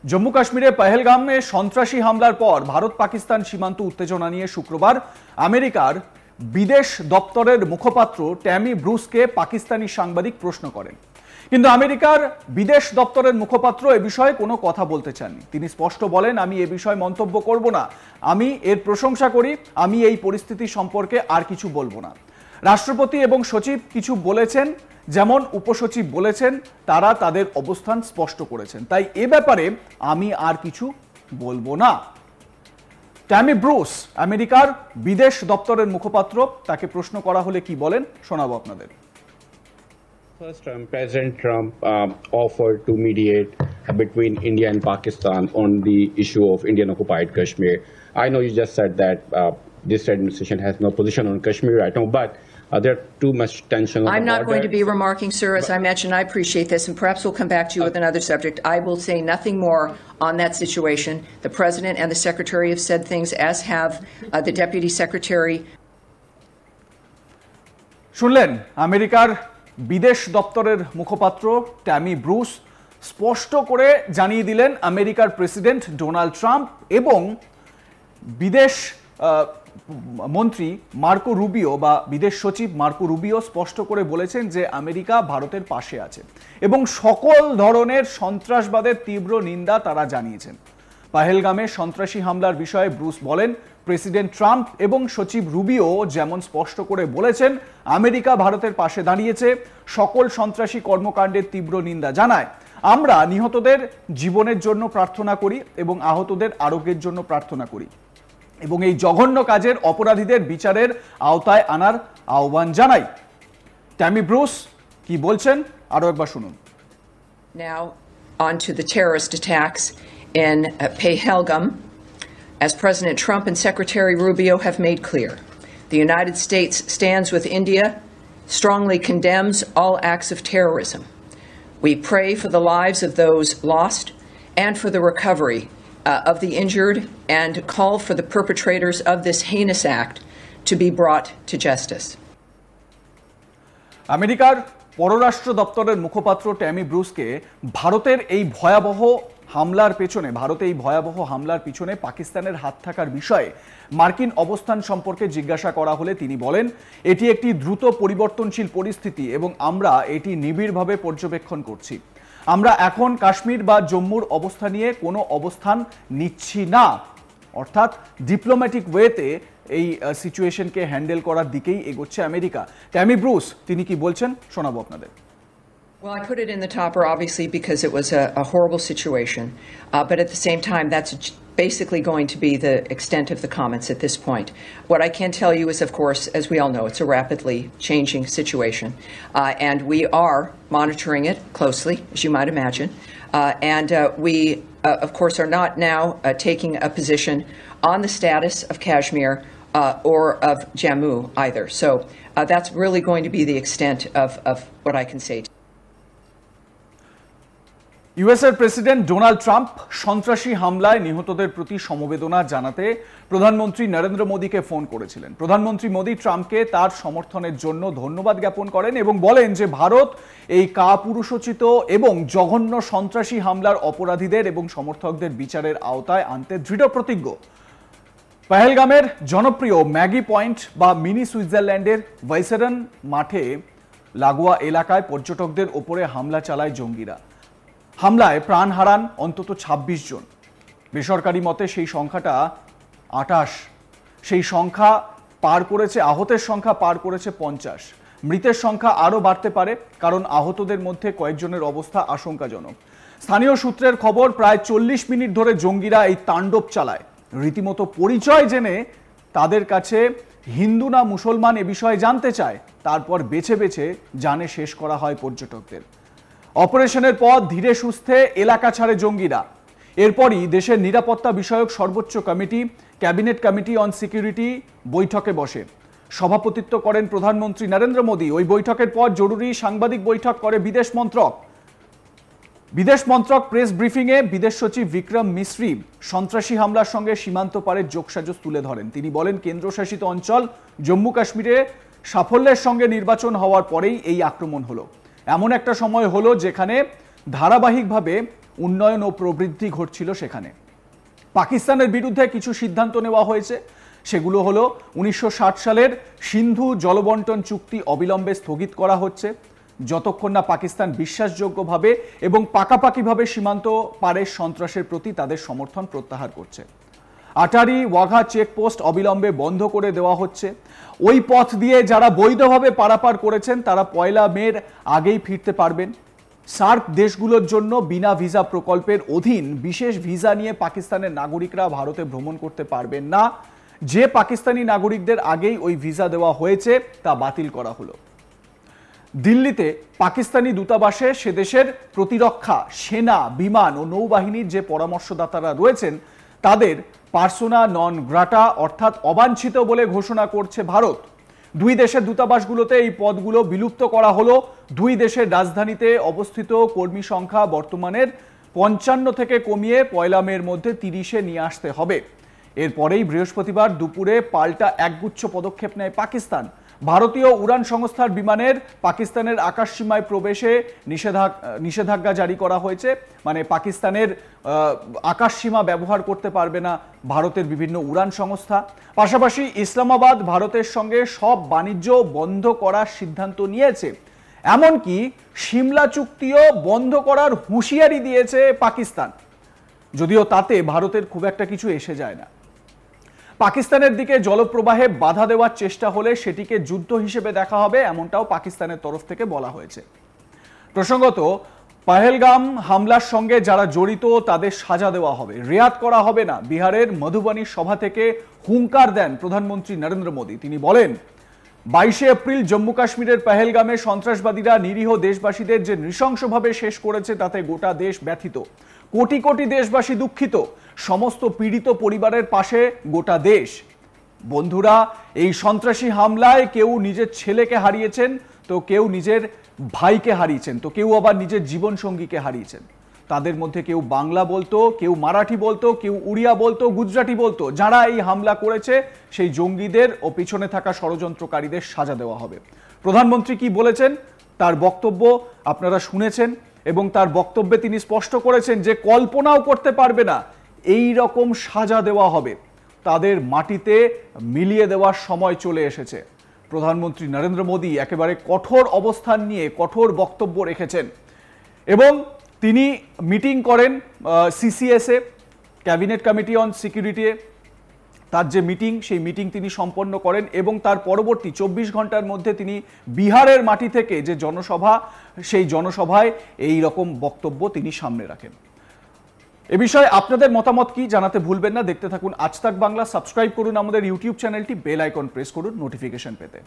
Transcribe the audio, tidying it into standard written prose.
জম্মু কাশ্মীরে পহেলগামে সন্ত্রাসী হামলার পর ভারত পাকিস্তান সীমান্ত উত্তেজনা নিয়ে শুক্রবার আমেরিকার বিদেশ দপ্তরের মুখপাত্র ট্যামি ব্রুসকে পাকিস্তানি সাংবাদিক প্রশ্ন করেন। কিন্তু আমেরিকার বিদেশ দপ্তরের মুখপাত্র এ বিষয়ে কোনো কথা বলতে চাননি। তিনি স্পষ্ট বলেন, আমি এ বিষয়ে মন্তব্য করব না, আমি এর প্রশংসা করি, আমি এই পরিস্থিতি সম্পর্কে আর কিছু বলবো না। রাষ্ট্রপতি এবং সচিব কিছু বলেছেন, যেমন উপসচিব বলেছেন, তারা তাদের অবস্থান স্পষ্ট করেছেন, তাই এ ব্যাপারে আমি আর কিছু বলবো না। ট্যামি ব্রুস আমেরিকার বিদেশ দপ্তরের মুখপাত্র, তাকে প্রশ্ন করা হলে কি বলেন শোনাবো আপনাদের। First, President Trump offered to mediate between India and Pakistan on the issue of Indian-occupied Kashmir. I know you just said that this administration has no position on Kashmir right now, but there are too much tension on the border. I'm not going to be remarking, sir. As I mentioned, I appreciate this, and perhaps we'll come back to you with another subject. I will say nothing more on that situation. The President and the Secretary have said things, as have the Deputy Secretary. শুনলেন আমেরিকার বিদেশ দপ্তরের মুখপাত্র Tammy Bruce স্পষ্ট করে জানিয়ে দিলেন আমেরিকার প্রেসিডেন্ট ডোনাল্ড ট্রাম্প এবং বিদেশ মন্ত্রী মার্কো রুবিও বা বিদেশ সচিব মার্কো রুবিও স্পষ্ট করে বলেছেন যে আমেরিকা ভারতের পাশে আছে এবং সকল ধরনের সন্ত্রাসবাদের তীব্র নিন্দা তারা জানিয়েছেন। পহেলগামে সন্ত্রাসী হামলার বিষয়ে ব্রুস বলেন, প্রেসিডেন্ট ট্রাম্প এবং সচিব রুবিও যেমন স্পষ্ট করে বলেছেন আমেরিকা ভারতের পাশে দাঁড়িয়েছে, সকল সন্ত্রাসী কর্মকাণ্ডের তীব্র নিন্দা জানায়। আমরা নিহতদের জীবনের জন্য প্রার্থনা করি এবং আহতদের আরোগ্যের জন্য প্রার্থনা করি এবং এই জঘন্য কাজের অপরাধীদের বিচারের আওতায় আনার আহ্বান জানাই। ট্যামি ব্রুস কি বলছেন আরো একবার শুনুন। Now on to the terrorist attacks in Pahalgam. As President Trump and Secretary Rubio have made clear, the United States stands with India, strongly condemns all acts of terrorism. We pray for the lives of those lost and for the recovery of the injured, and call for the perpetrators of this heinous act to be brought to justice. আমেরিকার পররাষ্ট্র দপ্তরের মুখপাত্র Tammy ব্রুসকে ভারতের এই ভয়াবহ হামলার পিছনে পাকিস্তানের হাত থাকার বিষয়ে মার্কিন অবস্থান সম্পর্কে জিজ্ঞাসা করা হলে তিনি বলেন, এটি একটি দ্রুত পরিবর্তনশীল পরিস্থিতি এবং আমরা এটি নিবিড়ভাবে পর্যবেক্ষণ করছি। আমরা এখন কাশ্মীর বা জম্মুর অবস্থা নিয়ে কোনো অবস্থান নিচ্ছি না, অর্থাৎ ডিপ্লোম্যাটিক ওয়েতে এই সিচুয়েশনকে হ্যান্ডেল করার দিকেই এগোচ্ছে আমেরিকা। ট্যামি ব্রুস তিনি কি বলছেন শোনাবো আপনাদের। Well, I put it in the topper, obviously, because it was a horrible situation. But at the same time, that's basically going to be the extent of the comments at this point. What I can tell you is, of course, as we all know, it's a rapidly changing situation. And we are monitoring it closely, as you might imagine. And we, of course, are not now taking a position on the status of Kashmir or of Jammu either. So that's really going to be the extent of what I can say. ইউএসের president Donald Trump সন্ত্রাসী হামলায় নিহতদের প্রতি সমবেদনা জানাতে প্রধানমন্ত্রী নরেন্দ্র মোদীকে phone করেছিলেন। প্রধানমন্ত্রী মোদী ট্রাম্পকে তার সমর্থনের জন্য ধন্যবাদ জ্ঞাপন করেন এবং বলেন যে ভারত এই কাপুরুষোচিত এবং জঘন্য সন্ত্রাসী হামলার অপরাধীদের এবং সমর্থকদের বিচারের আওতায় আনতে দৃঢ় প্রতিজ্ঞ। পহেলগামের জনপ্রিয় ম্যাগি পয়েন্ট বা মিনি সুইজারল্যান্ডের ভাইসেরন মাঠে লাগোয়া এলাকায় পর্যটকদের ওপরে হামলা চালায় জঙ্গিরা। হামলায় প্রাণ হারান অন্তত ২৬ জন। বেসরকারি মতে সেই সংখ্যাটা ২৮। সেই সংখ্যা পার করেছে, আহতের সংখ্যা পার করেছে ৫০। মৃতের সংখ্যা আরও বাড়তে পারে, কারণ আহতদের মধ্যে কয়েকজনের অবস্থা আশঙ্কাজনক। স্থানীয় সূত্রের খবর, প্রায় ৪০ মিনিট ধরে জঙ্গিরা এই তাণ্ডব চালায়। রীতিমতো পরিচয় জেনে তাদের কাছে হিন্দু না মুসলমান এ বিষয়ে জানতে চায়, তারপর বেছে বেছে জানে শেষ করা হয় পর্যটকদের। অপারেশনের পর ধীরে সুস্থে এলাকা ছাড়ে জঙ্গিরা। এরপরই দেশের নিরাপত্তা বিষয়ক সর্বোচ্চ committee cabinet committee on security বৈঠকে বসে। সভাপতিত্ব করেন প্রধানমন্ত্রী নরেন্দ্র মোদী। ওই বৈঠকের পর জরুরি সাংবাদিক বৈঠক করে বিদেশ মন্ত্রক প্রেস ব্রিফিংয়ে বিদেশ সচিব বিক্রম মিশ্রি সন্ত্রাসী হামলার সঙ্গে সীমান্ত পারের যোগসাজশ তুলে ধরেন। তিনি বলেন, কেন্দ্রশাসিত অঞ্চল জম্মু কাশ্মীরে সাফল্যের সঙ্গে নির্বাচন হওয়ার পরেই এই আক্রমণ হলো। এমন একটা সময় হলো যেখানে ধারাবাহিকভাবে উন্নয়ন ও প্রবৃদ্ধি ঘটছিল সেখানে। পাকিস্তানের বিরুদ্ধে কিছু সিদ্ধান্ত নেওয়া হয়েছে, সেগুলো হলো 1960 সালের সিন্ধু জলবন্টন চুক্তি অবিলম্বে স্থগিত করা হচ্ছে, যতক্ষণ না পাকিস্তান বিশ্বাসযোগ্যভাবে এবং পাকাপাকিভাবে সীমান্ত পারের সন্ত্রাসের প্রতি তাদের সমর্থন প্রত্যাহার করছে। আটারি ওয়াঘা চেকপোস্ট অবিলম্বে বন্ধ করে দেওয়া হচ্ছে। ওই পথ দিয়ে যারা বৈধভাবে পারাপার করেছেন তারা 1 মের আগেই ফিরতে পারবেন। সার্ক দেশগুলোর জন্য বিনা ভিসা প্রকল্পের অধীন বিশেষ ভিসা নিয়ে পাকিস্তানের নাগরিকরা ভারতে ভ্রমণ করতে পারবেন না। যে পাকিস্তানি নাগরিকদের আগেই ওই ভিসা দেওয়া হয়েছে তা বাতিল করা হলো। দিল্লিতে পাকিস্তানি দূতাবাসে সে দেশের প্রতিরক্ষা, সেনা, বিমান ও নৌবাহিনীর যে পরামর্শদাতারা রয়েছেন তাদের পার্সোনা নন গ্রাটা অর্থাৎ অবাঞ্ছিত বলে ঘোষণা করছে ভারত। দুই দেশের দূতাবাসগুলোতে এই পদগুলো বিলুপ্ত করা হলো। দুই দেশের রাজধানীতে অবস্থিত কর্মী সংখ্যা বর্তমানের 55 থেকে কমিয়ে 1 মের মধ্যে 30-এ নিয়ে আসতে হবে। এরপরেই বৃহস্পতিবার দুপুরে পাল্টা একগুচ্ছ পদক্ষেপ নেয় পাকিস্তান। ভারতীয় উড়ান সংস্থার বিমানের পাকিস্তানের আকাশসীমায় প্রবেশে নিষেধাজ্ঞা জারি করা হয়েছে। মানে পাকিস্তানের আকাশসীমা ব্যবহার করতে পারবে না ভারতের বিভিন্ন উড়ান সংস্থা। পাশাপাশি ইসলামাবাদ ভারতের সঙ্গে সব বাণিজ্য বন্ধ করার সিদ্ধান্ত নিয়েছে। এমনকি সিমলা চুক্তিও বন্ধ করার হুঁশিয়ারি দিয়েছে পাকিস্তান, যদিও তাতে ভারতের খুব একটা কিছু এসে যায় না। পাকিস্তানের দিকে জলপ্রবাহে বাধা দেওয়ার চেষ্টা হলে সেটিকে যুদ্ধ হিসেবে দেখা হবে, এমনটাও পাকিস্তানের তরফ থেকে বলা হয়েছে। প্রসঙ্গত, পহেলগাম হামলার সঙ্গে যারা জড়িত তাদের সাজা দেওয়া হবে, রেয়াত করা হবে না। বিহারের মধুবনী সভা থেকে হুঙ্কার দেন প্রধানমন্ত্রী নরেন্দ্র মোদী। তিনি বলেন, 22 এপ্রিল জম্মু কাশ্মীরের পহেলগামে সন্ত্রাসবাদীরা নিরীহ দেশবাসীদের যে নৃশংসভাবে শেষ করেছে তাতে গোটা দেশ ব্যথিত। কোটি কোটি দেশবাসী দুঃখিত। সমস্ত পীড়িত পরিবারের পাশে গোটা দেশ। বন্ধুরা, এই সন্ত্রাসী হামলায় কেউ নিজের ছেলেকে হারিয়েছেন, তো কেউ নিজের ভাইকে হারিয়েছেন, তো কেউ আবার নিজের জীবনসঙ্গীকে হারিয়েছেন। তাদের মধ্যে কেউ বাংলা বলতো, কেউ মারাঠি বলতো, কেউ উড়িয়া বলতো, গুজরাটি বলতো। যারা এই হামলা করেছে সেই জঙ্গিদের ও পিছনে থাকা ষড়যন্ত্রকারীদের সাজা দেওয়া হবে। প্রধানমন্ত্রী কি বলেছেন তার বক্তব্য আপনারা শুনেছেন, এবং তার বক্তব্যে তিনি স্পষ্ট করেছেন যে কল্পনাও করতে পারবে না এই রকম সাজা দেওয়া হবে। তাদের মাটিতে মিলিয়ে দেওয়ার সময় চলে এসেছে। প্রধানমন্ত্রী নরেন্দ্র মোদী একেবারে কঠোর অবস্থান নিয়ে কঠোর বক্তব্য রেখেছেন এবং তিনি মিটিং করেন সিসিএসএ, ক্যাবিনেট কমিটি অন সিকিউরিটি। তার যে মিটিং, সেই মিটিং তিনি সম্পন্ন করেন এবং তার পরবর্তী 24 ঘন্টার মধ্যে তিনি বিহারের মাটি থেকে যে জনসভা, সেই জনসভায় এই রকম বক্তব্য তিনি সামনে রাখেন। এ বিষয়ে আপনাদের মতামত কি জানাতে ভুলবেন না। দেখতে থাকুন আজ তাক বাংলা। সাবস্ক্রাইব করুন আমাদের ইউটিউব চ্যানেলটি, বেল আইকন প্রেস করুন নোটিফিকেশন পেতে।